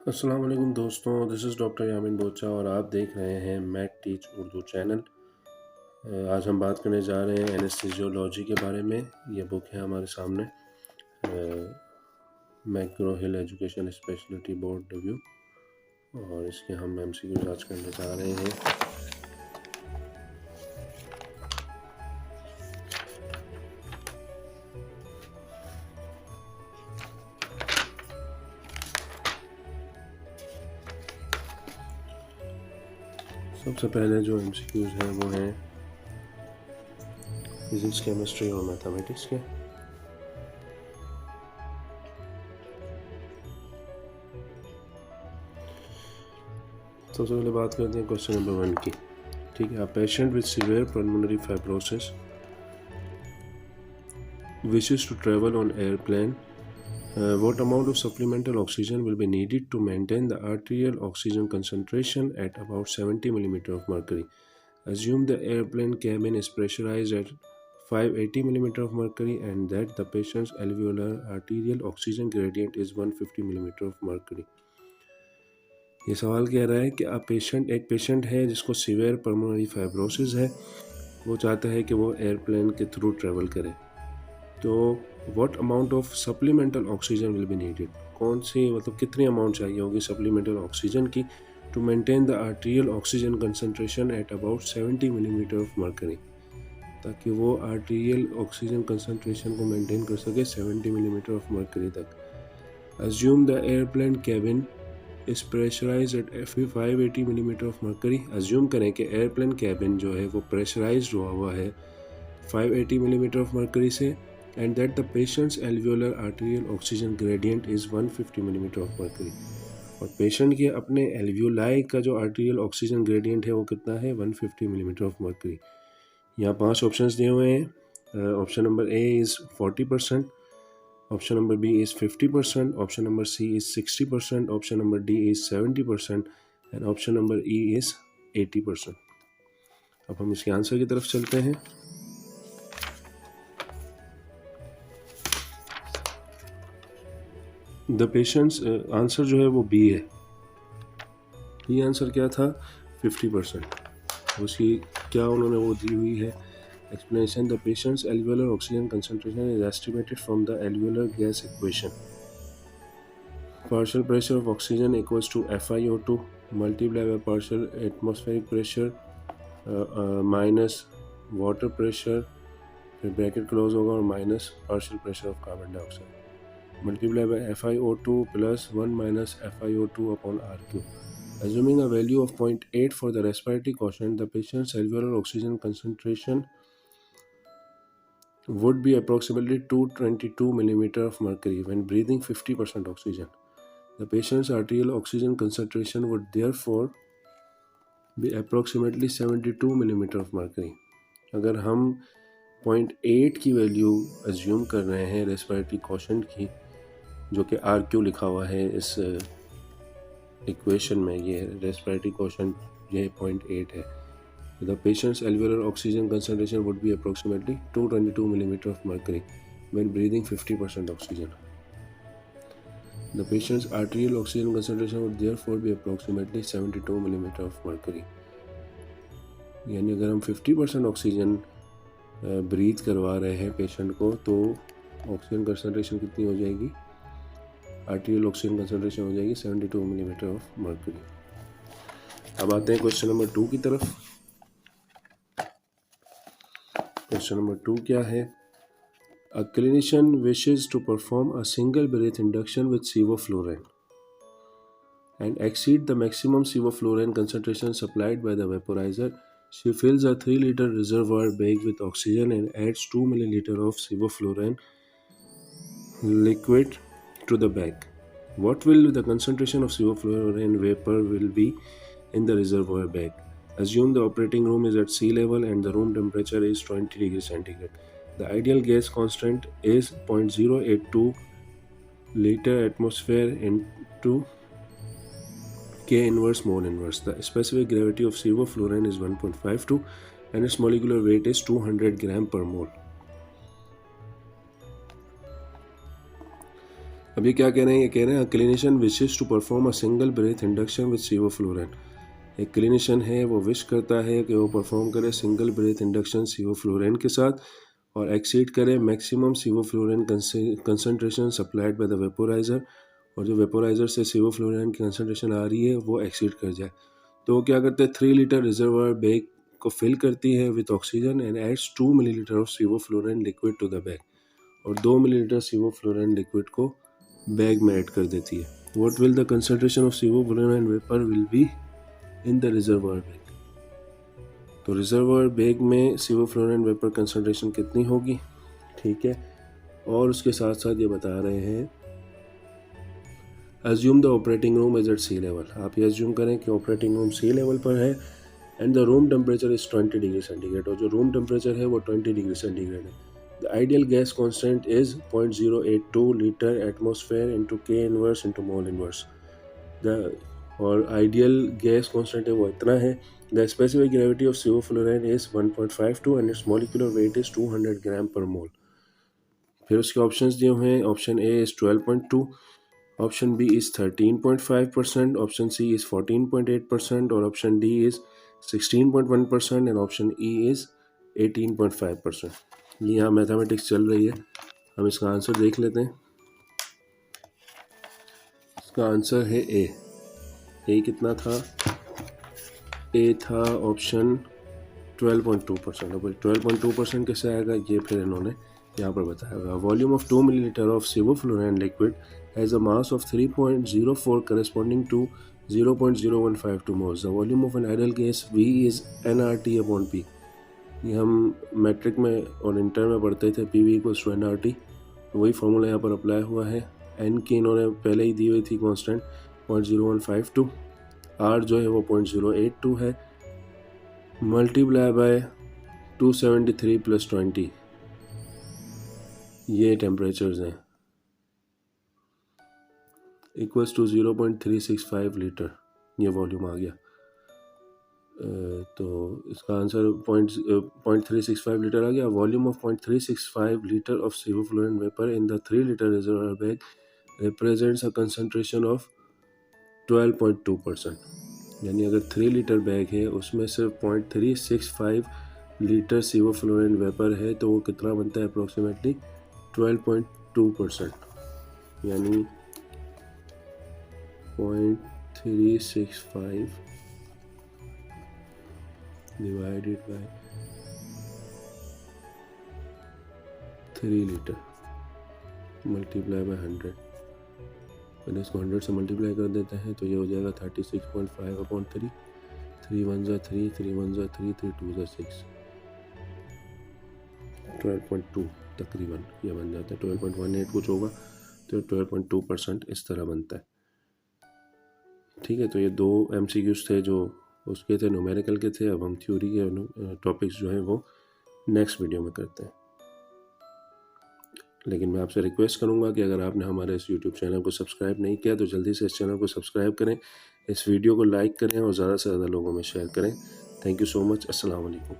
अस्सलाम वालेकुम दोस्तों, दिस इज़ डॉक्टर यामिन बोचा और आप देख रहे हैं मैथ टीच उर्दू चैनल। आज हम बात करने जा रहे हैं एनेस्थीसियोलॉजी के बारे में। ये बुक है हमारे सामने, मैकग्रो हिल एजुकेशन स्पेशलिटी बोर्ड रिव्यू, और इसके हम MCQ आज करने जा रहे हैं। सबसे पहले जो MCQs हैं वो हैं फिजिक्स, केमिस्ट्री और मैथमेटिक्स के। सबसे पहले बात करते हैं क्वेश्चन नंबर 1 की। ठीक है, a patient with severe pulmonary fibrosis wishes to travel on airplane. What amount of supplemental oxygen will be needed to maintain the arterial oxygen concentration at about 70 mm of mercury? Assume the airplane cabin is pressurized at 580 mm of mercury and that the patient's alveolar arterial oxygen gradient is 150 mm of mercury. ये सवाल कह रहा है कि एक patient है जिसको severe pulmonary fibrosis है। वो चाहता है कि वो एयरप्लेन के थ्रू ट्रेवल करे। तो what amount of supplemental oxygen will be needed, कौन सी कितनी अमाउंट चाहिए होगी सप्लीमेंटल ऑक्सीजन की to maintain the arterial oxygen concentration at about 70 millimetre of mercury, ताकि वो आर्टेरियल ऑक्सीजन कंसंट्रेशन को मेंटेन कर सके 70 मिलीमीटर ऑफ मर्करी तक। Assume the airplane cabin is pressurise at 580 millimetre of mercury. Assume करें कि airplane cabin जो है वो प्रेशराइज हुआ है 580 मिलीमीटर ऑफ मर्करी से, and that the patient's alveolar arterial oxygen gradient is 150 millimetre of mercury, और पेशेंट के अपने एल्वियोलाई का जो आर्टेरियल ऑक्सीजन ग्रेडियंट है वो कितना है, 150 मिलीमीटर ऑफ मर्करी। यहाँ 5 ऑप्शंस दिए हुए हैं। Option number A is 40%, option number B is 50%, option number C is 60%, option number D is 70% and option number E is 80%। अब हम इसके आंसर की तरफ चलते हैं। द पेशेंट्स आंसर जो है वो बी है। ये आंसर क्या था, 50%। उसकी क्या उन्होंने वो दी हुई है explanation. The patient's alveolar oxygen concentration is estimated from the alveolar gas equation. Partial pressure of oxygen equals to FiO2 multiply by partial atmospheric pressure minus water pressure, फिर ब्रैकेट क्लोज होगा, और minus partial pressure of carbon dioxide multiplied by FiO2 plus 1 minus FiO2 upon RQ. Assuming a value of 0.8 for the respiratory quotient, the patient's alveolar oxygen concentration would be approximately 222 millimeter of mercury when breathing 50% oxygen. The patient's arterial oxygen concentration would therefore be approximately 72 millimeter of mercury. अगर हम 0.8 की value assume कर रहे हैं respiratory quotient की, जो कि RQ लिखा हुआ है इस इक्वेशन में, ये रेस्पिरेटरी क्वोशेंट ये 0.8 है। The patient's alveolar oxygen concentration would be approximately 222 millimetre of mercury when breathing 50% oxygen. The patients arterial oxygen concentration would therefore B approximately 72 millimetre of mercury. यानी अगर हम 50% ऑक्सीजन ब्रीथ करवा रहे हैं पेशेंट को, तो ऑक्सीजन कंसंट्रेशन कितनी हो जाएगी, आर्टेरियल ऑक्सीजन कंसंट्रेशन हो जाएगी 72 मिलीमीटर ऑफ मर्करी। अब आते हैं क्वेश्चन नंबर 2 की तरफ। क्वेश्चन नंबर 2 क्या है, a clinician wishes to perform a single breath induction with sevoflurane and exceed the maximum sevoflurane concentration supplied by the vaporizer. She fills a 3-liter reservoir bag with oxygen and adds 2 milliliter of sevoflurane liquid to the bag. What will the concentration of sevoflurane vapor will be in the reservoir bag? Assume the operating room is at sea level and the room temperature is 20 degrees centigrade. The ideal gas constant is 0.082 liter atmosphere into K inverse mole inverse. The specific gravity of sevoflurane is 1.52 and its molecular weight is 200 gram per mole. अभी क्या कह रहे हैं, ये कह रहे हैं clinician wishes to perform a single breath induction with sevoflurane. एक क्लिनिशियन है वो विश करता है कि वो परफॉर्म करे सिंगल ब्रेथ इंडक्शन सिवोफ्लोरान के साथ और एक्सीड करे maximum sevoflurane concentration supplied by the vaporiser, और जो वेपोराइज़र से सिवोफ्लोरान की कंसनट्रेशन आ रही है वो एक्सीड कर जाए। तो वो क्या करते हैं, 3 लीटर रिजर्वायर बैग को फिल करती है with oxygen and adds 2 millilitre of sevoflurane liquid to the bag, और 2 मिलीलीटर सिवोफ्लोरान लिक्विड को बैग में ऐड कर देती है। What will the concentration of sevoflurane vapour will be in the reservoir bag. तो रिजर्वायर बैग में sevoflurane vapour concentration कितनी होगी, ठीक है। और उसके साथ साथ ये बता रहे हैं assume the operating room is at sea level. आप ये अज्यूम करें कि ऑपरेटिंग रूम सी लेवल पर है and the room temperature is 20 degree centigrade, और जो रूम टेम्परेचर है वो 20 डिग्री सेंटीग्रेड है। The ideal gas constant is 0.082 litre atmosphere into K inverse into mole inverse. और आइडियल गैस कॉन्स्टेंट है वो इतना है। The specific gravity of sevoflurane is 1.52 and its molecular weight is 200 gram per mole. फिर उसके options दिए हुए हैं, option A is 12.2, option B is 13.5%, option C is 14.8% और option D is 16.1% and option E is 18.5%। ये यहाँ mathematics चल रही है, हम इसका आंसर देख लेते हैं। इसका आंसर है ए। ए कितना था, ए था ऑप्शन 12.2%। अब 12.2% कैसे आएगा ये फिर इन्होंने यहाँ पर बताया हुआ। Volume of 2 millilitre of sevoflurane liquid has a mass of 3.04 corresponding to 0.0152 moles. The volume of an ideal gas V is nRT upon P। ये हम मैट्रिक में और इंटर में पढ़ते थे, PV इक्वल्स टू nRT। वही फॉर्मूला यहाँ पर अप्लाई हुआ है। n की इन्होंने पहले ही दी हुई थी कॉन्स्टेंट 0.0152, R जो है वो 0.082 है, मल्टीप्लाई बाय 273 प्लस 20, ये टेम्परेचर्स हैं, इक्वल्स टू 0.365 लीटर, ये वॉल्यूम आ गया। तो इसका आंसर 0.365 लीटर आ गया। Volume of 0.365 litre of sevoflurane vapour in the 3 litre reservoir bag represents a concentration of 12.2%। यानी अगर 3 लीटर बैग है उसमें सिर्फ 0.365 लीटर सिवोफ्लोरान वेपर है तो वो कितना बनता है, अप्रोक्सीमेटली 12.2%, यानी 0.365 divided by 3 litre multiply by 100। पहले इसको 100 से मल्टीप्लाई कर देते हैं तो ये हो जाएगा 36.5 अपॉन 3, 3 1 जा 3, 3 1 जा 3, 3 2 जा 6, 12.2 तकरीबन ये बन जाता है। 12.18 कुछ होगा तो 12.2% इस तरह बनता है। ठीक है, तो ये 2 MCQs थे जो उसके थे, न्यूमेरिकल के थे। अब हम थ्योरी के टॉपिक्स जो हैं वो नेक्स्ट वीडियो में करते हैं। लेकिन मैं आपसे रिक्वेस्ट करूंगा कि अगर आपने हमारे इस यूट्यूब चैनल को सब्सक्राइब नहीं किया तो जल्दी से इस चैनल को सब्सक्राइब करें, इस वीडियो को लाइक करें और ज़्यादा से ज़्यादा लोगों में शेयर करें। Thank you so much. अस्सलाम वालेकुम।